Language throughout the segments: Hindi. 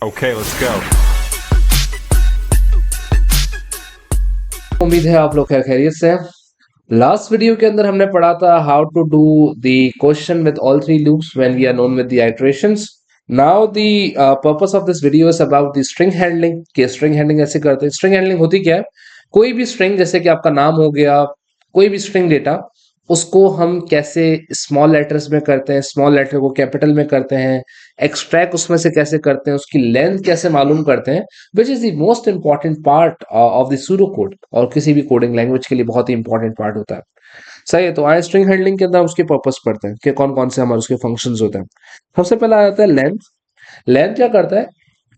Okay, let's go. उम्मीद है आप लोग खैर खैरियत से हैं। लास्ट वीडियो के अंदर हमने पढ़ा था how to do the question with all three loops when we are known with the iterations. Now the purpose of this video is about the string handling कि स्ट्रिंग हैंडलिंग ऐसे करते हैं। स्ट्रिंग हैंडलिंग होती क्या है? कोई भी स्ट्रिंग, जैसे कि आपका नाम हो गया, कोई भी स्ट्रिंग डेटा, उसको हम कैसे स्मॉल लेटर्स में करते हैं, स्मॉल लेटर को कैपिटल में करते हैं, एक्सट्रैक्ट उसमें से कैसे करते हैं, उसकी लेंथ कैसे मालूम करते हैं, which is the most important part of the pseudo code, और किसी भी कोडिंग लैंग्वेज के लिए बहुत ही इंपॉर्टेंट पार्ट होता है। सही है, तो आए स्ट्रिंग हैंडलिंग के अंदर उसके पर्पस पढ़ते हैं कि कौन कौन से हमारे उसके फंक्शंस होते हैं। सबसे पहला आता है लेंथ। लेंथ क्या करता है?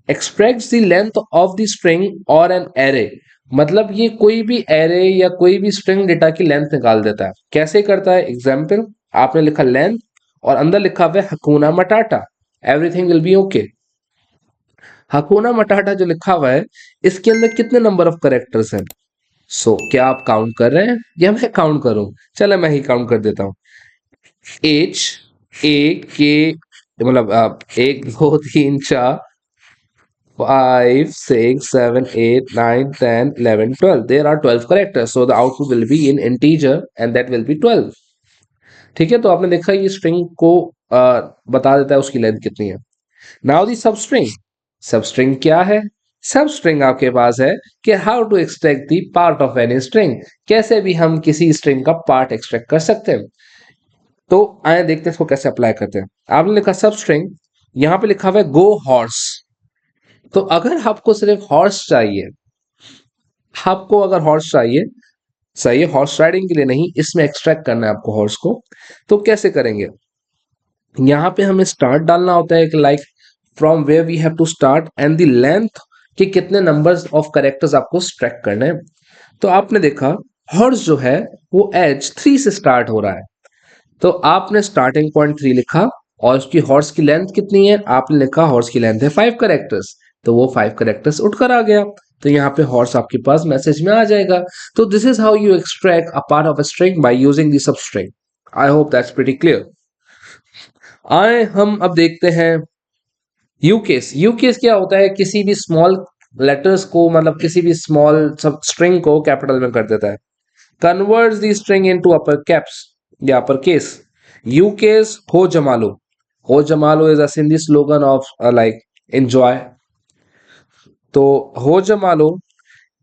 Extracts the length of the string और एन एरे। मतलब ये कोई भी एरे या कोई भी स्ट्रिंग डेटा की लेंथ निकाल देता है। कैसे करता है? एग्जाम्पल, आपने लिखा लेंथ और अंदर लिखा हुआ है हकूना मटाटा, एवरीथिंग विल बी ओके। हकूना मटाटा जो लिखा हुआ है, इसके अंदर कितने नंबर ऑफ करेक्टर्स हैं? क्या आप काउंट कर रहे हैं या मैं काउंट करूं? चलो मैं ही काउंट कर देता हूं। एच, ए, के, मतलब एक, दो, तीन, चार, 5, 6, 7, 8, 9, 10, 11, 12. There are 12 characters. So the output will be in integer and that will be 12. ठीक है, तो आपने देखा ये स्ट्रिंग को बता देता है उसकी लेंथ कितनी है। नाउ दी सब स्ट्रिंग। सब स्ट्रिंग क्या है? सब स्ट्रिंग आपके पास है कि how to extract the part of any string. कैसे भी हम किसी स्ट्रिंग का पार्ट एक्सट्रैक्ट कर सकते हैं। तो आए देखते हैं इसको कैसे अप्लाई करते हैं। आपने लिखा सब स्ट्रिंग, यहाँ पे लिखा हुआ है गो हॉर्स। तो अगर आपको सिर्फ हॉर्स चाहिए, आपको अगर हॉर्स चाहिए, सही है, हॉर्स राइडिंग के लिए नहीं, इसमें एक्सट्रैक्ट करना है आपको हॉर्स को, तो कैसे करेंगे? यहाँ पे हमें स्टार्ट डालना होता है कि like from where we have to start and the length के कितने नंबर्स ऑफ कैरेक्टर्स आपको स्ट्रैक्ट करने हैं। तो आपने देखा हॉर्स जो है वो एज 3 से स्टार्ट हो रहा है। तो आपने स्टार्टिंग पॉइंट 3 लिखा और उसकी हॉर्स की लेंथ कितनी है? आपने लिखा हॉर्स की लेंथ है 5 करेक्टर्स। तो वो 5 करेक्टर्स उठकर आ गया। तो यहाँ पे हॉर्स आपके पास मैसेज में आ जाएगा। तो this is how you extract a part of a string by using the substring. I hope that's pretty clear. आए हम अब देखते हैं यूकेस। यूकेस क्या होता है? किसी भी स्मॉल लेटर्स को, मतलब किसी भी स्मॉल सब स्ट्रिंग को कैपिटल में कर देता है। Converts the string into upper caps या अपर केस। यूकेस हो जमा लो। हो जमा लो is a Sindhi slogan of like enjoy. तो हो जमा लो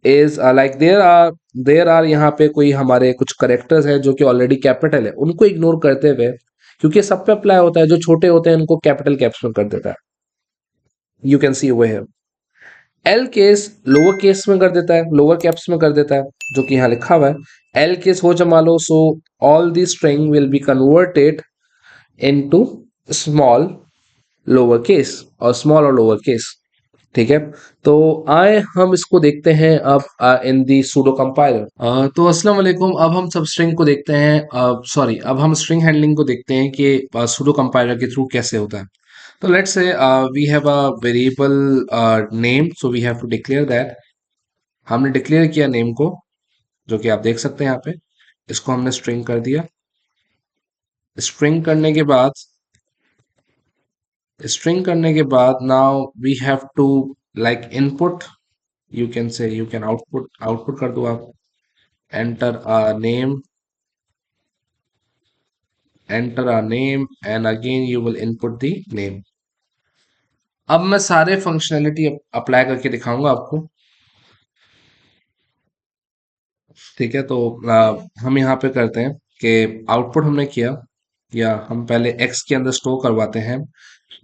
इज लाइक देयर आर यहाँ पे कोई हमारे कुछ करेक्टर्स है जो कि ऑलरेडी कैपिटल है, उनको इग्नोर करते हुए, क्योंकि सब पे अप्लाई होता है, जो छोटे होते हैं उनको कैपिटल कैप्स में कर देता है। You can see over here. L case lower case में कर देता है, लोअर कैप्स में कर देता है, जो कि यहाँ लिखा हुआ है एल केस हो जमा लो। So all the string will be converted into small lower case और स्मॉल और लोअर केस। ठीक है, तो आए हम इसको देखते हैं अब इन दी सूडो कंपाइलर। तो अस्सलाम वालेकुम। अब हम सब स्ट्रिंग को देखते हैं, सॉरी, अब हम स्ट्रिंग हैंडलिंग को देखते हैं कि सूडो कंपाइलर के थ्रू कैसे होता है। तो let's say we have a variable name, so we have to declare that. हमने डिक्लेयर किया नेम को, जो कि आप देख सकते हैं यहाँ पे। इसको हमने स्ट्रिंग कर दिया। स्ट्रिंग करने के बाद now we have to like input, you can say, you can output कर दो आप। Enter a name, and again you will input the name. अब मैं सारे फंक्शनैलिटी अप्लाई करके दिखाऊंगा आपको। ठीक है, तो हम यहाँ पे करते हैं कि आउटपुट हमने किया, या हम पहले एक्स के अंदर स्टोर करवाते हैं।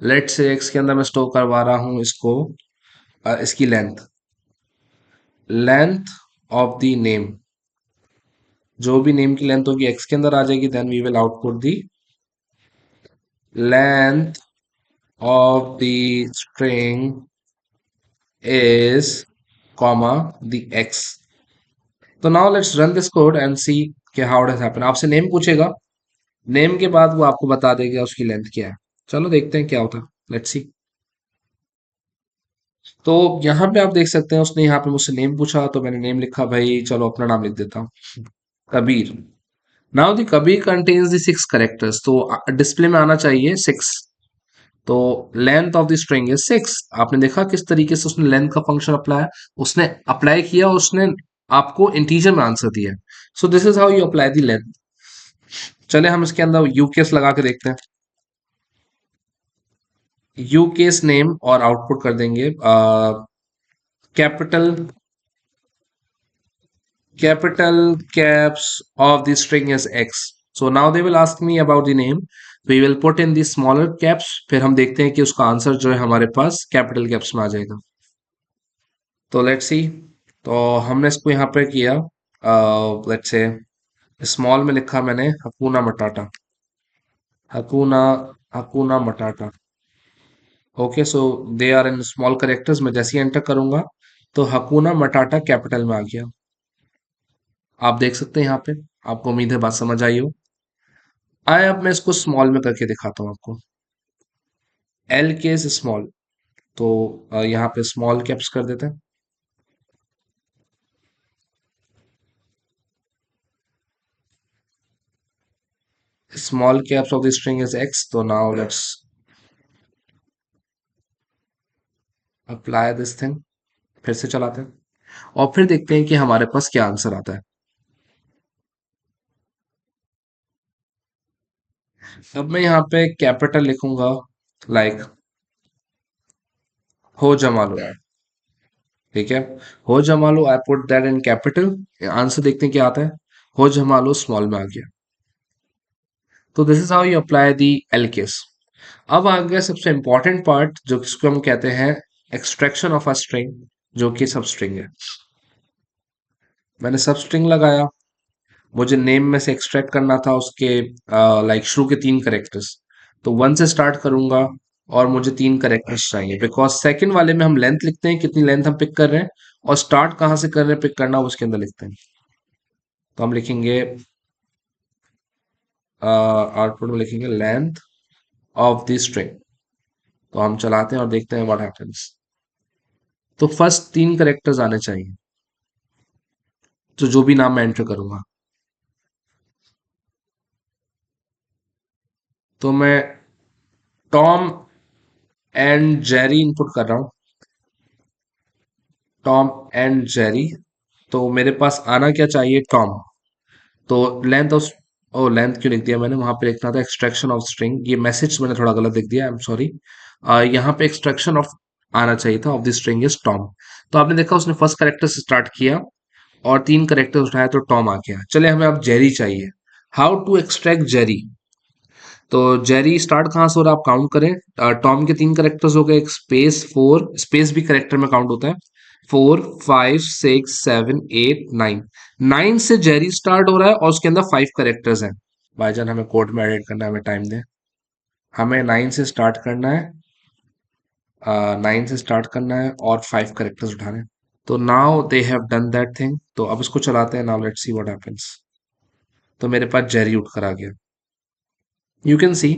लेट से एक्स के अंदर मैं स्टोर करवा रहा हूँ इसको, इसकी लेंथ ऑफ द नेम। जो भी नेम की लेंथ होगी एक्स के अंदर आ जाएगी। Then we will output the length of the string is comma the x. तो now let's run this code and see कि how it has happened। आपसे नेम पूछेगा, नेम के बाद वो आपको बता देगा उसकी लेंथ क्या है। चलो देखते हैं क्या होता है, लेट्स सी। तो यहाँ पे आप देख सकते हैं उसने यहाँ पे मुझसे नेम पूछा, तो मैंने नेम लिखा, भाई चलो अपना नाम लिख देता हूँ, Kabir. Now the Kabir contains the 6 characters, तो डिस्प्ले में आना चाहिए 6। तो length of the string is 6। आपने देखा किस तरीके से उसने लेंथ का फंक्शन अप्लाई, उसने अप्लाई किया, उसने आपको इंटीजर में आंसर दिया। सो this is how you apply the length. चले हम इसके अंदर यू केस लगा के देखते हैं। यू केस नेम और आउटपुट कर देंगे capital caps of the string is x. So now they will ask me about the name. We will put in the smaller caps. फिर हम देखते हैं कि उसका आंसर जो है हमारे पास कैपिटल कैप्स में आ जाएगा। तो लेट्स सी। तो हमने इसको यहाँ पे किया, लेट्स से स्मॉल में लिखा मैंने hakuna matata, hakuna hakuna matata. Okay, so they are in small characters. मैं जैसे ही एंटर करूंगा तो हकूना मटाटा कैपिटल में आ गया। आप देख सकते हैं यहाँ पे। आपको उम्मीद है बात समझ आई हो। आए अब मैं इसको स्मॉल में करके दिखाता हूँ आपको। एल केस स्मॉल, तो यहाँ पे स्मॉल कैप्स कर देते हैं। Small caps of the string is X. तो now let's apply this thing. फिर से चलाते हैं और फिर देखते हैं कि हमारे पास क्या आंसर आता है। अब मैं यहाँ पे कैपिटल लिखूंगा, लाइक हो जमा लो। ठीक है, हो जमा लो, I put that in capital. Answer देखते हैं क्या आता है। हो जमा लो स्मॉल में आ गया। तो this is how you apply the L case. अब आ गया सबसे इंपॉर्टेंट पार्ट, जो जिसको हम कहते हैं एक्सट्रैक्शन ऑफ अ स्ट्रिंग, जो कि सब स्ट्रिंग है। मैंने सब स्ट्रिंग लगाया, मुझे नेम में से एक्सट्रैक्ट करना था उसके लाइक शुरू के 3 करेक्टर्स। तो 1 से स्टार्ट करूंगा और मुझे 3 करेक्टर्स चाहिए, बिकॉज सेकंड वाले में हम लेंथ लिखते हैं, कितनी लेंथ हम पिक कर रहे हैं, और स्टार्ट कहाँ से कर रहे हैं पिक करना उसके अंदर लिखते हैं। तो हम लिखेंगे आउटपुट में लिखेंगे लेंथ ऑफ द स्ट्रिंग। तो हम चलाते हैं और देखते हैं व्हाट हैपेंस। तो फर्स्ट 3 करेक्टर्स आने चाहिए, तो जो भी नाम मैं एंटर करूंगा। तो मैं टॉम एंड जेरी इनपुट कर रहा हूँ, टॉम एंड जेरी। तो मेरे पास आना क्या चाहिए, टॉम। तो लेंथ ऑफ, ओ लेंथ क्यों लिख दिया मैंने, वहां पे लिखना था एक्सट्रैक्शन ऑफ स्ट्रिंग। ये मैसेज मैंने थोड़ा गलत लिख दिया, आई एम सॉरी। यहाँ पे एक्सट्रैक्शन ऑफ आना चाहिए था, of the string is Tom. तो आपने देखा उसने फर्स्ट करेक्टर से स्टार्ट किया और 3 करेक्टर उठाया तो टॉम आ गया। चले हमें अब जेरी चाहिए। How to extract Jerry. तो जेरी स्टार्ट कहाँ से हो रहा है आप काउंट करें। टॉम के 3 करेक्टर्स हो गए, एक स्पेस 4, स्पेस भी करेक्टर में काउंट होता है। 4 5 6 7 8 9, 9 से जेरी स्टार्ट हो रहा है और उसके अंदर 5 करेक्टर्स हैं। भाईजान हमें कोड में एडिट करना है, हमें टाइम दें। हमें 9 से स्टार्ट करना है, 9 से स्टार्ट करना है और 5 करेक्टर्स उठाने हैं। तो now they have done that thing. तो अब इसको चलाते हैं। Now let's see what happens. तो मेरे पास जेरी उठकर आ गया। यू कैन सी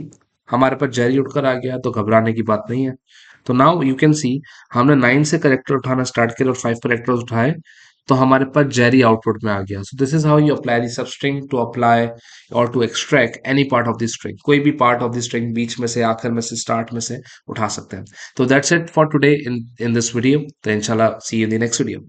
हमारे पास जेरी उठकर आ गया, तो घबराने की बात नहीं है। तो नाउ यू कैन सी हमने 9 से करेक्टर उठाना स्टार्ट किया और 5 करेक्टर्स उठाए, तो हमारे पास जेरी आउटपुट में आ गया। So this is how you apply the sub string to apply और to extract any part of the string. कोई भी पार्ट ऑफ द स्ट्रिंग बीच में से, आखिर में से, स्टार्ट में से उठा सकते हैं। तो that's it for today in this video. तो इंशाल्लाह see you in the next video.